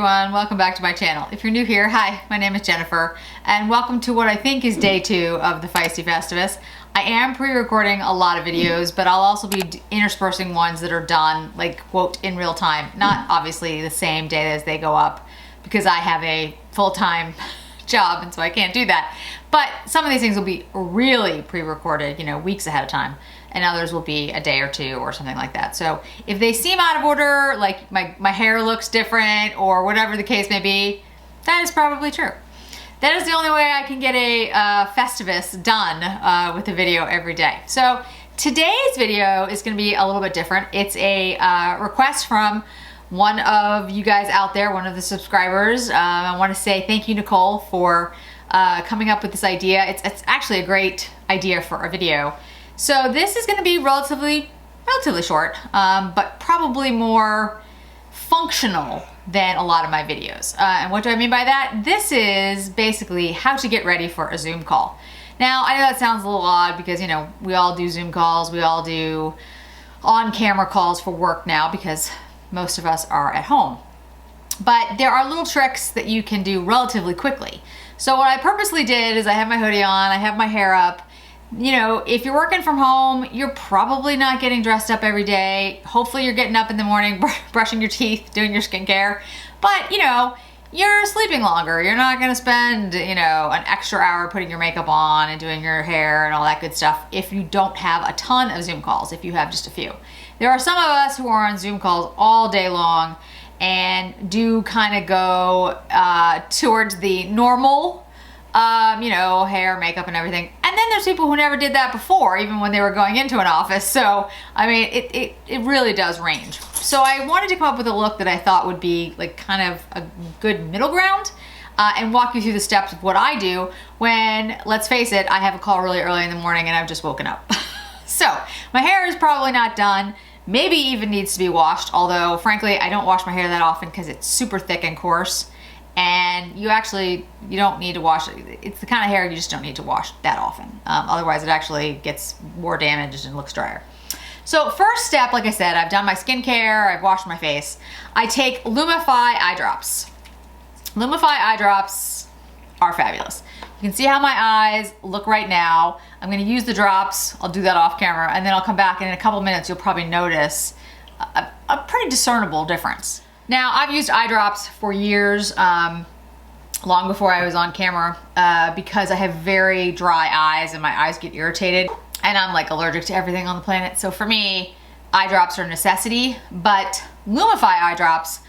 everyone, welcome back to my channel. If you're new here, hi, my name is Jennifer, and welcome to what I think is day 2 of the Feisty Festivus. I am pre-recording a lot of videos, but I'll also be interspersing ones that are done, like, quote, in real time. Not obviously the same day as they go up, because I have a full-time job, and so I can't do that. But some of these things will be really pre-recorded, you know, weeks ahead of time, and others will be a day or two or something like that. So if they seem out of order, like my hair looks different or whatever the case may be, that is probably true. That is the only way I can get a Festivus done with a video every day. So today's video is gonna be a little bit different. It's a request from one of you guys out there, one of the subscribers. I wanna say thank you, Nicole, for coming up with this idea. It's actually a great idea for a video. So this is gonna be relatively short, but probably more functional than a lot of my videos. And what do I mean by that? This is basically how to get ready for a Zoom call. Now, I know that sounds a little odd because, you know, we all do Zoom calls, we all do on-camera calls for work now because most of us are at home. But there are little tricks that you can do relatively quickly. So what I purposely did is I have my hoodie on, I have my hair up. You know, if you're working from home, you're probably not getting dressed up every day. Hopefully you're getting up in the morning, brushing your teeth, doing your skincare. But, you know, you're sleeping longer. You're not gonna spend, you know, an extra hour putting your makeup on and doing your hair and all that good stuff if you don't have a ton of Zoom calls, if you have just a few. There are some of us who are on Zoom calls all day long and do kind of go towards the normal, you know, hair, makeup, and everything. And then there's people who never did that before, even when they were going into an office. So, I mean, it really does range. So I wanted to come up with a look that I thought would be like kind of a good middle ground and walk you through the steps of what I do when, let's face it, I have a call really early in the morning and I've just woken up. So my hair is probably not done. Maybe even needs to be washed, although frankly, I don't wash my hair that often because it's super thick and coarse. And you don't need to wash it. It's the kind of hair you just don't need to wash that often. Otherwise it actually gets more damaged and looks drier. So first step, like I said, I've done my skincare, I've washed my face. I take Lumify eye drops. Lumify eye drops are fabulous. You can see how my eyes look right now. I'm gonna use the drops, I'll do that off camera, and then I'll come back and in a couple minutes you'll probably notice a pretty discernible difference. Now, I've used eye drops for years, long before I was on camera, because I have very dry eyes and my eyes get irritated and I'm like allergic to everything on the planet. So for me, eye drops are a necessity, but Lumify eye drops,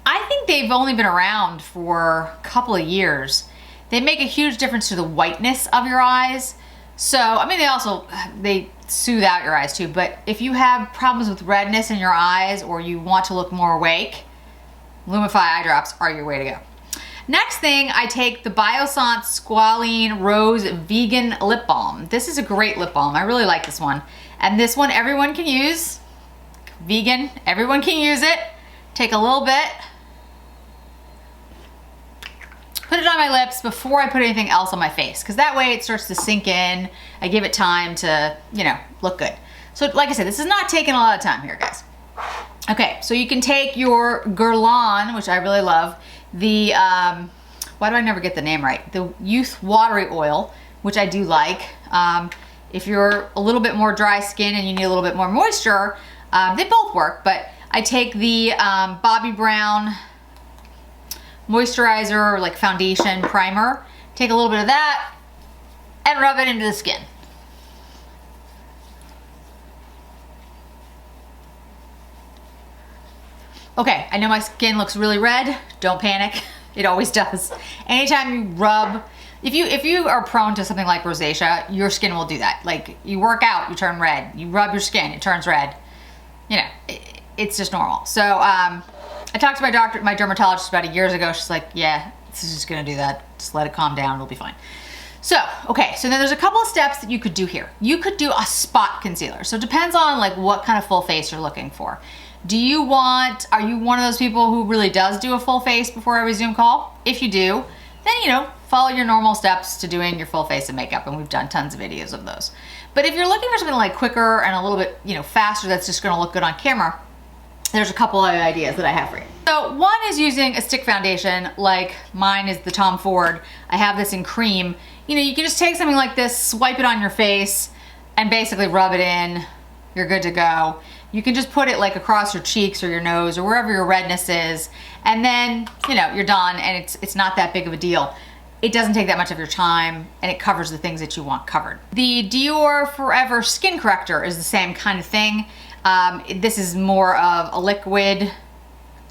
I think they've only been around for a couple of years. They make a huge difference to the whiteness of your eyes. So, I mean, they soothe out your eyes too, but if you have problems with redness in your eyes or you want to look more awake, Lumify eye drops are your way to go. Next thing, I take the Biossance Squalene Rose Vegan Lip Balm. This is a great lip balm. I really like this one. And this one everyone can use. Vegan, everyone can use it. Take a little bit. Put it on my lips before I put anything else on my face, because that way it starts to sink in. I give it time to, you know, look good. So like I said, this is not taking a lot of time here, guys. Okay, so you can take your Guerlain, which I really love, the, why do I never get the name right? The Youth Watery Oil, which I do like. If you're a little bit more dry skin and you need a little bit more moisture, they both work, but I take the Bobbi Brown moisturizer, like foundation primer, take a little bit of that and rub it into the skin. Okay, I know my skin looks really red. Don't panic. It always does. Anytime you rub, if you are prone to something like rosacea, your skin will do that. Like, you work out, you turn red. You rub your skin, it turns red. You know, it's just normal. So, I talked to my dermatologist about years ago. She's like, yeah, this is just gonna do that. Just let it calm down, it'll be fine. So, okay, so then there's a couple of steps that you could do here. You could do a spot concealer. So it depends on like what kind of full face you're looking for. Are you one of those people who really does do a full face before every Zoom call? If you do, then, you know, follow your normal steps to doing your full face of makeup, and we've done tons of videos of those. But if you're looking for something like quicker and a little bit, you know, faster, that's just gonna look good on camera, there's a couple of ideas that I have for you. So one is using a stick foundation, like mine is the Tom Ford. I have this in cream. You know, you can just take something like this, swipe it on your face, and basically rub it in. You're good to go. You can just put it like across your cheeks or your nose or wherever your redness is, and then, you know, you're done, and it's not that big of a deal. It doesn't take that much of your time, and it covers the things that you want covered. The Dior Forever Skin Corrector is the same kind of thing. This is more of a liquid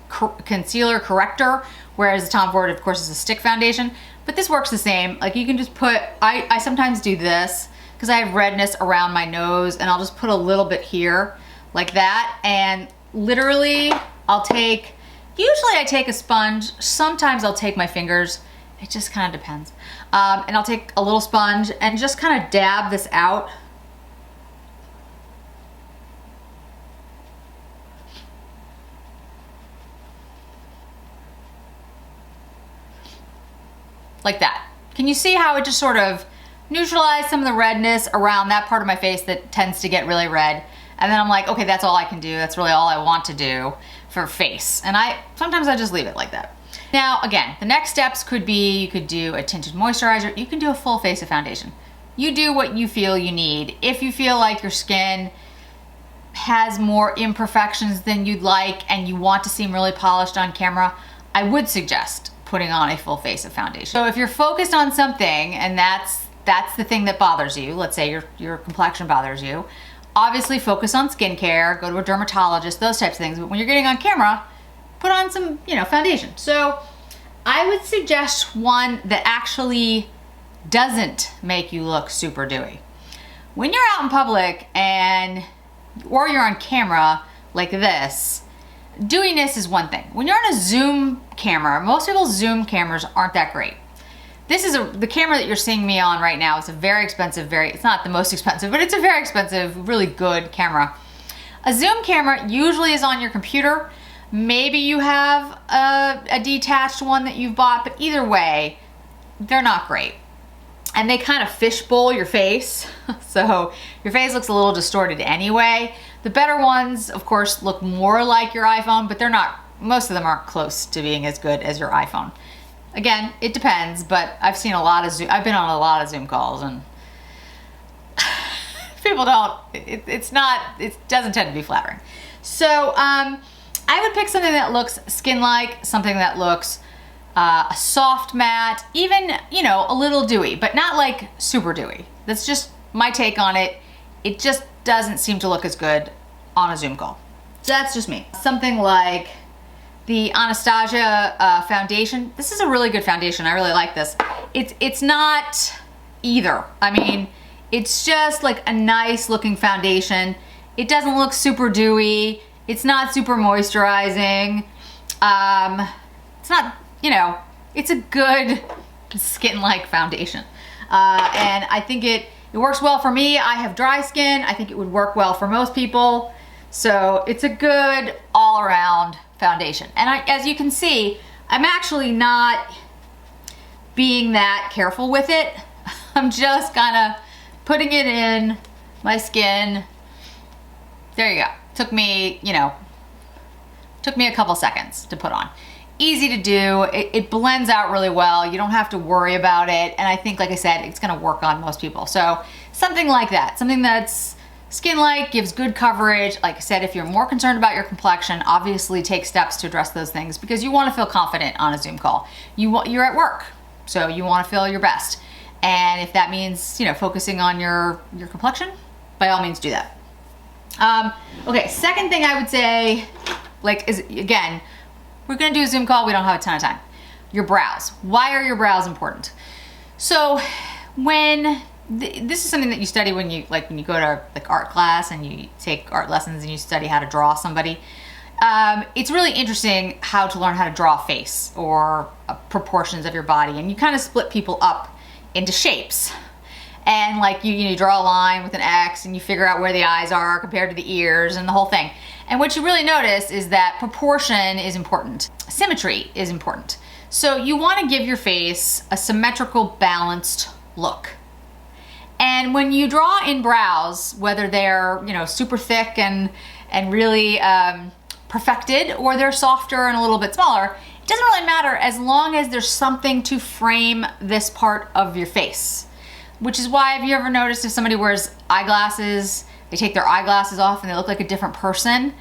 concealer corrector, whereas the Tom Ford, of course, is a stick foundation. But this works the same. Like, you can just put, I sometimes do this because I have redness around my nose, and I'll just put a little bit here like that, and literally usually I take a sponge, sometimes I'll take my fingers, it just kind of depends. And I'll take a little sponge and just kind of dab this out. Like that. Can you see how it just sort of neutralized some of the redness around that part of my face that tends to get really red? And then I'm like, okay, that's all I can do. That's really all I want to do for face. And sometimes I just leave it like that. Now, again, the next steps could be, you could do a tinted moisturizer. You can do a full face of foundation. You do what you feel you need. If you feel like your skin has more imperfections than you'd like and you want to seem really polished on camera, I would suggest putting on a full face of foundation. So if you're focused on something and that's the thing that bothers you, let's say your complexion bothers you, obviously focus on skincare, go to a dermatologist, those types of things. But when you're getting on camera, put on some, you know, foundation. So I would suggest one that actually doesn't make you look super dewy. When you're out in public or you're on camera like this, dewiness is one thing. When you're on a zoom camera, most people's zoom cameras aren't that great. This is the camera that you're seeing me on right now. It's a very expensive, it's not the most expensive, but it's a very expensive, really good camera. A zoom camera usually is on your computer. Maybe you have a detached one that you've bought, but either way, they're not great. And they kind of fishbowl your face, so your face looks a little distorted anyway. The better ones, of course, look more like your iPhone, but they're not, most of them aren't close to being as good as your iPhone. Again, it depends, but I've been on a lot of Zoom calls, and people it doesn't tend to be flattering. So I would pick something that looks skin-like, something that looks a soft matte, even, you know, a little dewy, but not like super dewy. That's just my take on it. It just doesn't seem to look as good on a Zoom call. So that's just me. Something like the Anastasia foundation. This is a really good foundation. I really like this. It's not either. I mean, it's just like a nice looking foundation. It doesn't look super dewy. It's not super moisturizing. It's not, you know, it's a good skin-like foundation. And I think it works well for me. I have dry skin. I think it would work well for most people. So it's a good all-around foundation. And as you can see, I'm actually not being that careful with it. I'm just kind of putting it in my skin. There you go. Took me a couple seconds to put on. Easy to do. It blends out really well. You don't have to worry about it. And I think, like I said, it's gonna work on most people. So something like that, something that's skin-like, gives good coverage. Like I said, if you're more concerned about your complexion, obviously take steps to address those things because you wanna feel confident on a Zoom call. You're at work, so you wanna feel your best. And if that means, you know, focusing on your complexion, by all means do that. Okay, second thing I would say, is again, we're gonna do a Zoom call, we don't have a ton of time. Your brows. Why are your brows important? So this is something that you study when you go to art class and you take art lessons and you study how to draw somebody. It's really interesting how to learn how to draw a face or proportions of your body, and you kind of split people up into shapes. And like you draw a line with an X and you figure out where the eyes are compared to the ears and the whole thing. And what you really notice is that proportion is important. Symmetry is important. So you want to give your face a symmetrical, balanced look. And when you draw in brows, whether they're, you know, super thick and really perfected or they're softer and a little bit smaller. It doesn't really matter as long as there's something to frame this part of your face. Which is why, have you ever noticed if somebody wears eyeglasses, they take their eyeglasses off and they look like a different person?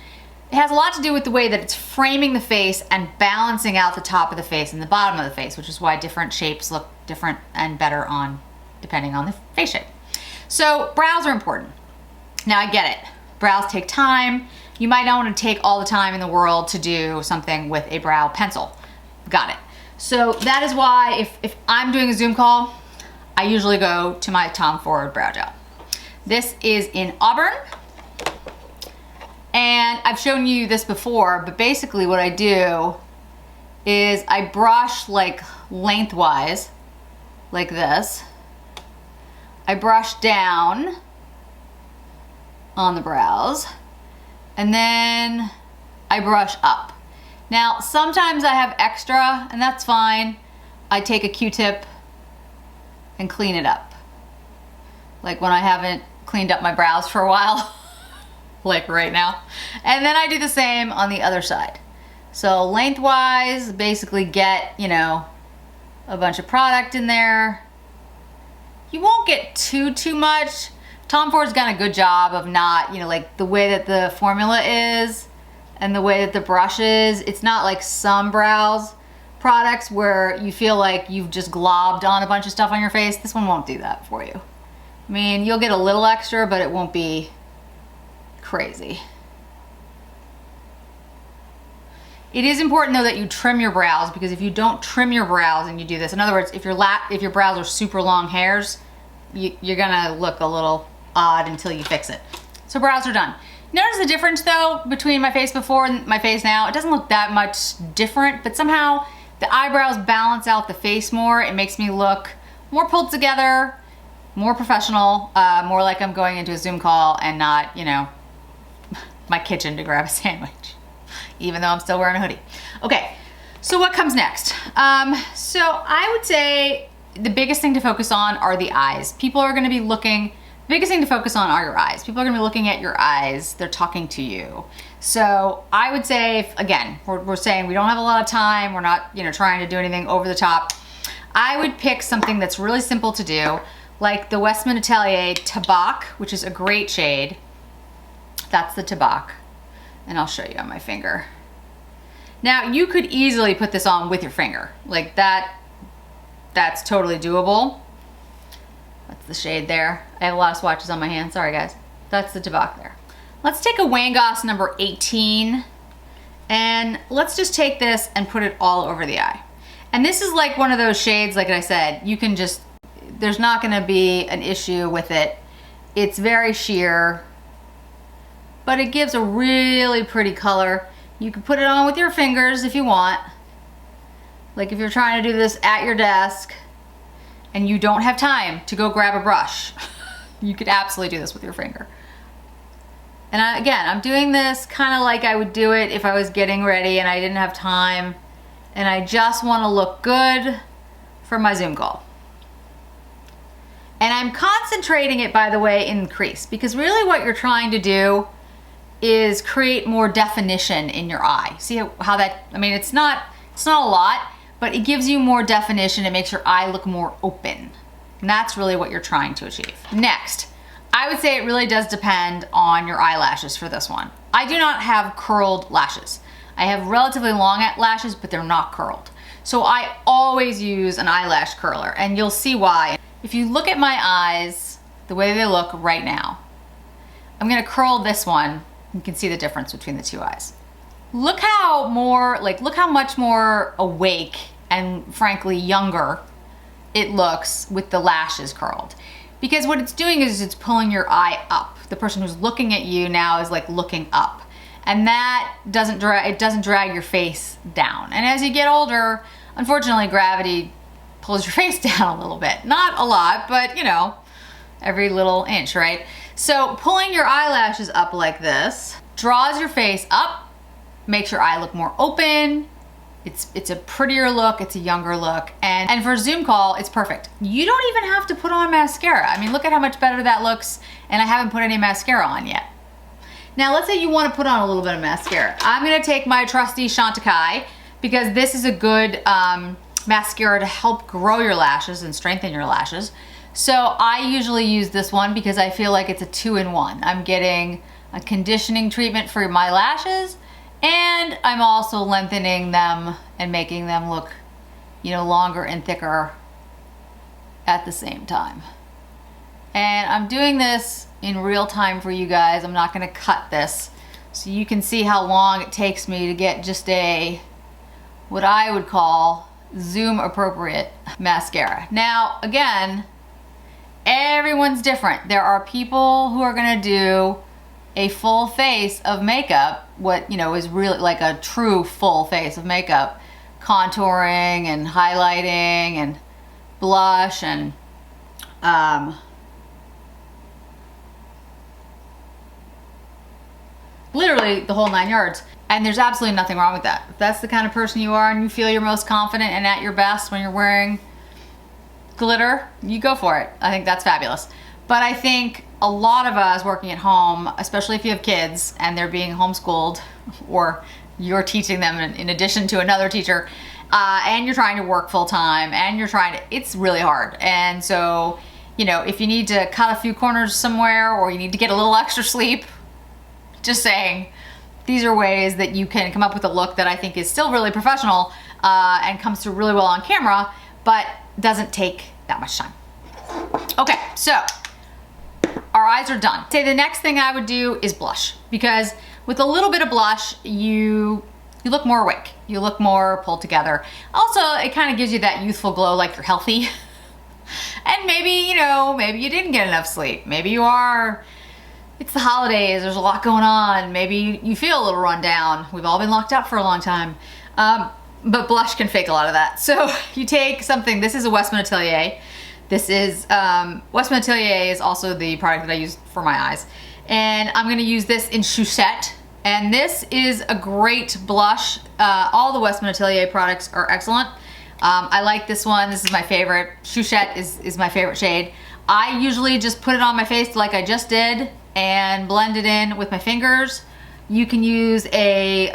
It has a lot to do with the way that it's framing the face and balancing out the top of the face and the bottom of the face, which is why different shapes look different and better on, depending on the face shape. So brows are important. Now I get it, brows take time. You might not want to take all the time in the world to do something with a brow pencil. Got it. So that is why if I'm doing a Zoom call, I usually go to my Tom Ford Brow Gel. This is in Auburn. And I've shown you this before, but basically what I do is I brush like lengthwise, like this. I brush down on the brows, and then I brush up. Now, sometimes I have extra, and that's fine. I take a Q-tip and clean it up. Like when I haven't cleaned up my brows for a while. Like right now. And then I do the same on the other side. So lengthwise, basically get, you know, a bunch of product in there. You won't get too much. Tom Ford's done a good job of not, you know, like the way that the formula is and the way that the brush is. It's not like some brows products where you feel like you've just globbed on a bunch of stuff on your face. This one won't do that for you. I mean, you'll get a little extra, but it won't be crazy. It is important though that you trim your brows, because if you don't trim your brows and you do this, in other words, if your brows are super long hairs, you're gonna look a little odd until you fix it. So brows are done. Notice the difference though between my face before and my face now. It doesn't look that much different, but somehow the eyebrows balance out the face more. It makes me look more pulled together, more professional, more like I'm going into a Zoom call and not, you know, my kitchen to grab a sandwich, even though I'm still wearing a hoodie. Okay, so what comes next? So I would say the biggest thing to focus on are the eyes. People are gonna be looking, the biggest thing to focus on are your eyes. People are gonna be looking at your eyes. They're talking to you. So I would say, again, we're saying we don't have a lot of time. We're not, you know, trying to do anything over the top. I would pick something that's really simple to do, like the Westman Atelier Tabac, which is a great shade. That's the Tabac, and I'll show you on my finger. Now, you could easily put this on with your finger. Like that's totally doable. That's the shade there. I have a lot of swatches on my hand, sorry guys. That's the Tabac there. Let's take a Wangos number 18, and let's just take this and put it all over the eye. And this is like one of those shades, like I said, you can just, there's not gonna be an issue with it. It's very sheer, but it gives a really pretty color. You can put it on with your fingers if you want. Like if you're trying to do this at your desk and you don't have time to go grab a brush, you could absolutely do this with your finger. And again, I'm doing this kind of like I would do it if I was getting ready and I didn't have time and I just want to look good for my Zoom call. And I'm concentrating it, by the way, in the crease, because really what you're trying to do is create more definition in your eye. See how that, I mean, it's not a lot, but it gives you more definition. It makes your eye look more open. And that's really what you're trying to achieve. Next, I would say it really does depend on your eyelashes for this one. I do not have curled lashes. I have relatively long lashes, but they're not curled. So I always use an eyelash curler, and you'll see why. If you look at my eyes, the way they look right now, I'm gonna curl this one. You can see the difference between the two eyes. Look how much more awake and frankly younger it looks with the lashes curled. Because what it's doing is it's pulling your eye up. The person who's looking at you now is like looking up. And that doesn't drag your face down. And as you get older, unfortunately gravity pulls your face down a little bit. Not a lot, but you know, every little inch, right? So pulling your eyelashes up like this draws your face up, makes your eye look more open. It's a prettier look, it's a younger look, and for a Zoom call, it's perfect. You don't even have to put on mascara. I mean, look at how much better that looks, and I haven't put any mascara on yet. Now let's say you want to put on a little bit of mascara. I'm going to take my trusty Chantecaille because this is a good mascara to help grow your lashes and strengthen your lashes. So I usually use this one because I feel like it's a 2-in-1. I'm getting a conditioning treatment for my lashes, and I'm also lengthening them and making them look, you know, longer and thicker at the same time. And I'm doing this in real time for you guys. I'm not gonna cut this, so you can see how long it takes me to get just a, what I would call Zoom appropriate mascara. Now, again, everyone's different. There are people who are gonna do a full face of makeup, what, you know, is really like a true full face of makeup, contouring and highlighting and blush and literally the whole 9 yards. And there's absolutely nothing wrong with that. If that's the kind of person you are and you feel you're most confident and at your best when you're wearing glitter, you go for it. I think that's fabulous. But I think a lot of us working at home, especially if you have kids and they're being homeschooled or you're teaching them in addition to another teacher, and you're trying to work full time and you're trying to, it's really hard. And so, you know, if you need to cut a few corners somewhere or you need to get a little extra sleep, just saying, these are ways that you can come up with a look that I think is still really professional and comes through really well on camera, but doesn't take that much time. Okay, so our eyes are done. Say the next thing I would do is blush, because with a little bit of blush, you look more awake. You look more pulled together. Also, it kind of gives you that youthful glow, like you're healthy. And maybe, you know, maybe you didn't get enough sleep. Maybe you are, it's the holidays, there's a lot going on. Maybe you feel a little run down. We've all been locked up for a long time. But blush can fake a lot of that. So you take something, this is a Westman Atelier. This is, Westman Atelier is also the product that I use for my eyes. And I'm gonna use this in Chouchette. And this is a great blush. All the Westman Atelier products are excellent. I like this one, this is my favorite. Chouchette is my favorite shade. I usually just put it on my face like I just did and blend it in with my fingers. You can use a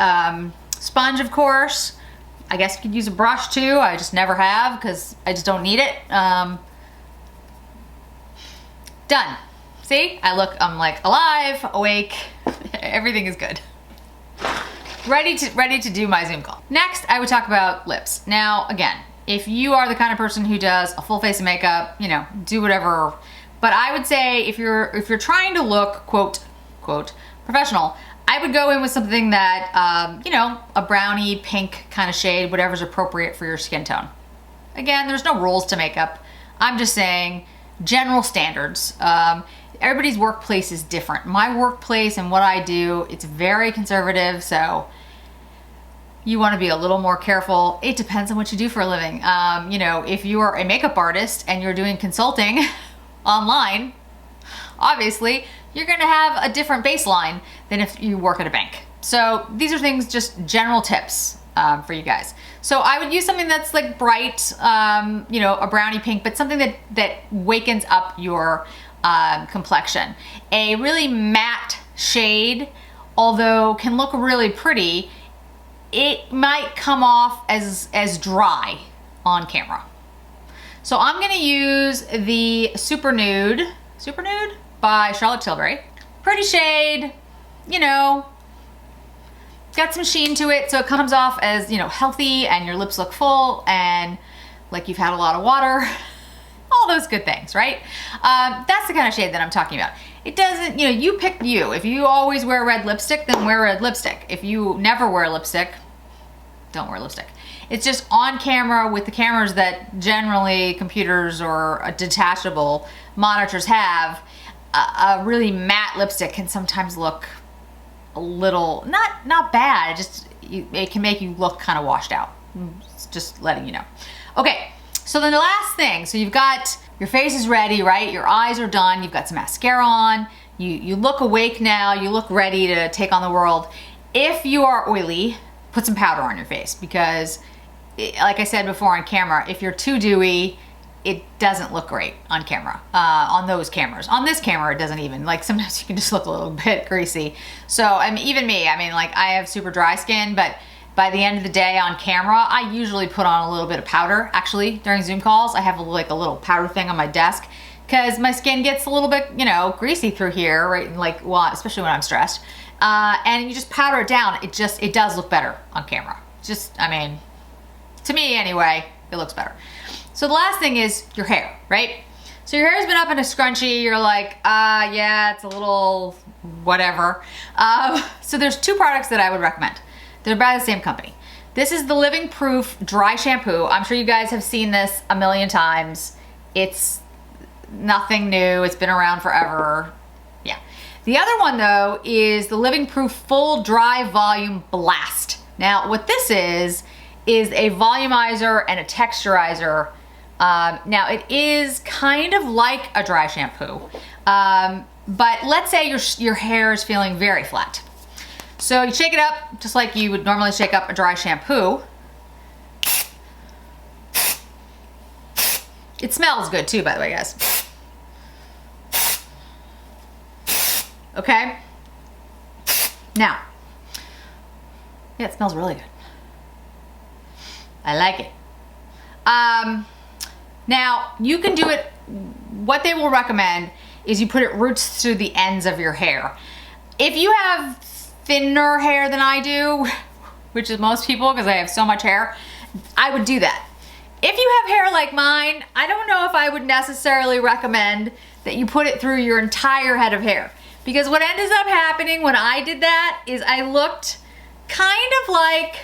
sponge, of course. I guess you could use a brush too. I just never have because I just don't need it. Done. See, I'm like alive, awake, everything is good. Ready to do my Zoom call. Next, I would talk about lips. Now, again, if you are the kind of person who does a full face of makeup, you know, do whatever. But I would say if you're trying to look, quote, professional, I would go in with something that, you know, a brownie pink kind of shade, whatever's appropriate for your skin tone. Again, there's no rules to makeup. I'm just saying general standards. Everybody's workplace is different. My workplace and what I do, it's very conservative, so you want to be a little more careful. It depends on what you do for a living. You know, if you are a makeup artist and you're doing consulting online, obviously, you're gonna have a different baseline than if you work at a bank. So these are things, just general tips for you guys. So I would use something that's like bright, you know, a brownie pink, but something that wakens up your complexion. A really matte shade, although can look really pretty, it might come off as dry on camera. So I'm gonna use the Super Nude by Charlotte Tilbury. Pretty shade, you know, got some sheen to it, so it comes off as, you know, healthy and your lips look full and like you've had a lot of water. All those good things, right? That's the kind of shade that I'm talking about. It doesn't, you know, you pick you. If you always wear red lipstick, then wear red lipstick. If you never wear lipstick, don't wear lipstick. It's just on camera with the cameras that generally computers or detachable monitors have, a really matte lipstick can sometimes look a little, not bad, it can make you look kind of washed out. Just letting you know. Okay, so then the last thing, so you've got, your face is ready, right? Your eyes are done, you've got some mascara on, you look awake now, you look ready to take on the world. If you are oily, put some powder on your face because, like I said before on camera, if you're too dewy, it doesn't look great on camera, on those cameras. On this camera, it doesn't even, like sometimes you can just look a little bit greasy. So, I mean, even me, I mean, like I have super dry skin, but by the end of the day on camera, I usually put on a little bit of powder. Actually, during Zoom calls, I have like a little powder thing on my desk because my skin gets a little bit, you know, greasy through here, right? Like, well, especially when I'm stressed. And you just powder it down. It does look better on camera. Just, I mean, to me anyway, it looks better. So the last thing is your hair, right? So your hair's been up in a scrunchie. You're like, yeah, it's a little whatever. So there's two products that I would recommend. They're by the same company. This is the Living Proof Dry Shampoo. I'm sure you guys have seen this a million times. It's nothing new. It's been around forever. Yeah. The other one though is the Living Proof Full Dry Volume Blast. Now what this is a volumizer and a texturizer. Now it is kind of like a dry shampoo, but let's say your hair is feeling very flat. So you shake it up just like you would normally shake up a dry shampoo. It smells good too, by the way, guys. Okay. Now, yeah, it smells really good. I like it. Now you can do it. What they will recommend is you put it roots through the ends of your hair. If you have thinner hair than I do, which is most people because I have so much hair, I would do that. If you have hair like mine, I don't know if I would necessarily recommend that you put it through your entire head of hair, because what ended up happening when I did that is I looked kind of like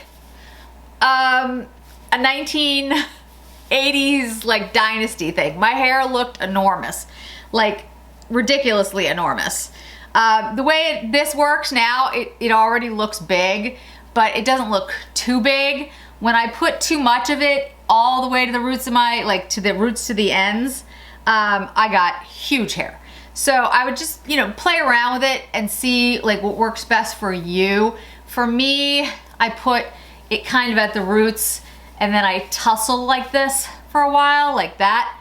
a 1980s like dynasty thing. My hair looked enormous, like ridiculously enormous. The way this works now, it already looks big, but it doesn't look too big. When I put too much of it all the way to the roots of my, like to the roots to the ends, I got huge hair. So I would just, you know, play around with it and see like what works best for you. For me, I put it kind of at the roots and then I tussle like this for a while, like that.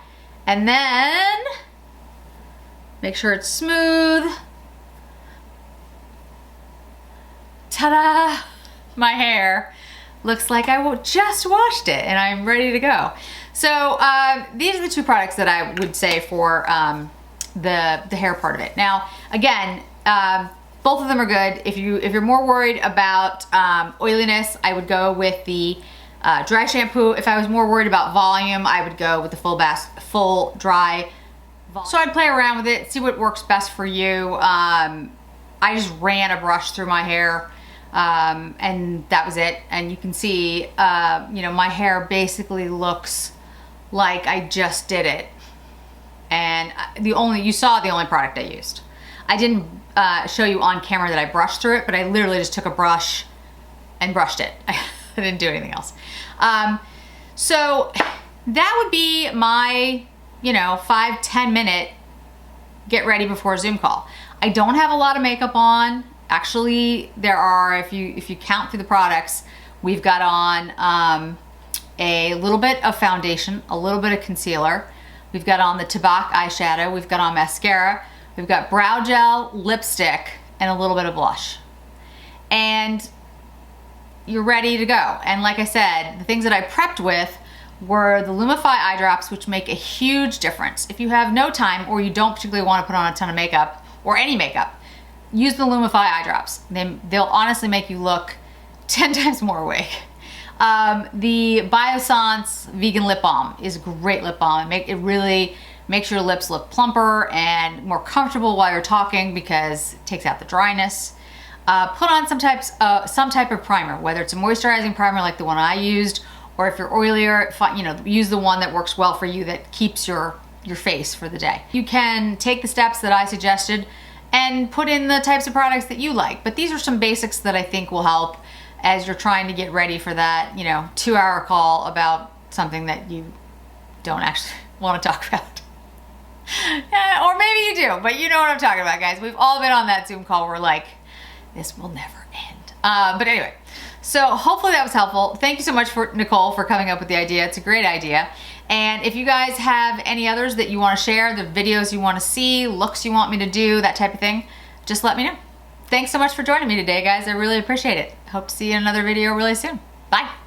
And then make sure it's smooth. Ta-da! My hair looks like I just washed it and I'm ready to go. So these are the two products that I would say for the hair part of it. Now, again, both of them are good. If you're more worried about oiliness, I would go with the dry shampoo. If I was more worried about volume, I would go with the full dry volume. So I'd play around with it, see what works best for you. I just ran a brush through my hair. And that was it. And you can see, you know, my hair basically looks like I just did it. And you saw the only product I used. I didn't show you on camera that I brushed through it, but I literally just took a brush and brushed it. I didn't do anything else. So that would be my, you know, 5-10 minute get ready before a Zoom call. I don't have a lot of makeup on. Actually, there are, if you count through the products, we've got on a little bit of foundation, a little bit of concealer. We've got on the Tabak eyeshadow. We've got on mascara. We've got brow gel, lipstick, and a little bit of blush. And you're ready to go. And like I said, the things that I prepped with were the Lumify eye drops, which make a huge difference. If you have no time or you don't particularly want to put on a ton of makeup or any makeup, use the Lumify eye drops. They'll honestly make you look 10 times more awake. The Biossance Vegan Lip Balm is a great lip balm. It really makes your lips look plumper and more comfortable while you're talking because it takes out the dryness. Put on some type of primer, whether it's a moisturizing primer like the one I used, or if you're oilier, you know, use the one that works well for you that keeps your face for the day. You can take the steps that I suggested and put in the types of products that you like. But these are some basics that I think will help as you're trying to get ready for that, you know, 2-hour call about something that you don't actually want to talk about. Or maybe you do, but you know what I'm talking about, guys. We've all been on that Zoom call where like, this will never end. But anyway, so hopefully that was helpful. Thank you so much for Nicole for coming up with the idea. It's a great idea. And if you guys have any others that you want to share, the videos you want to see, looks you want me to do, that type of thing, just let me know. Thanks so much for joining me today, guys. I really appreciate it. Hope to see you in another video really soon. Bye.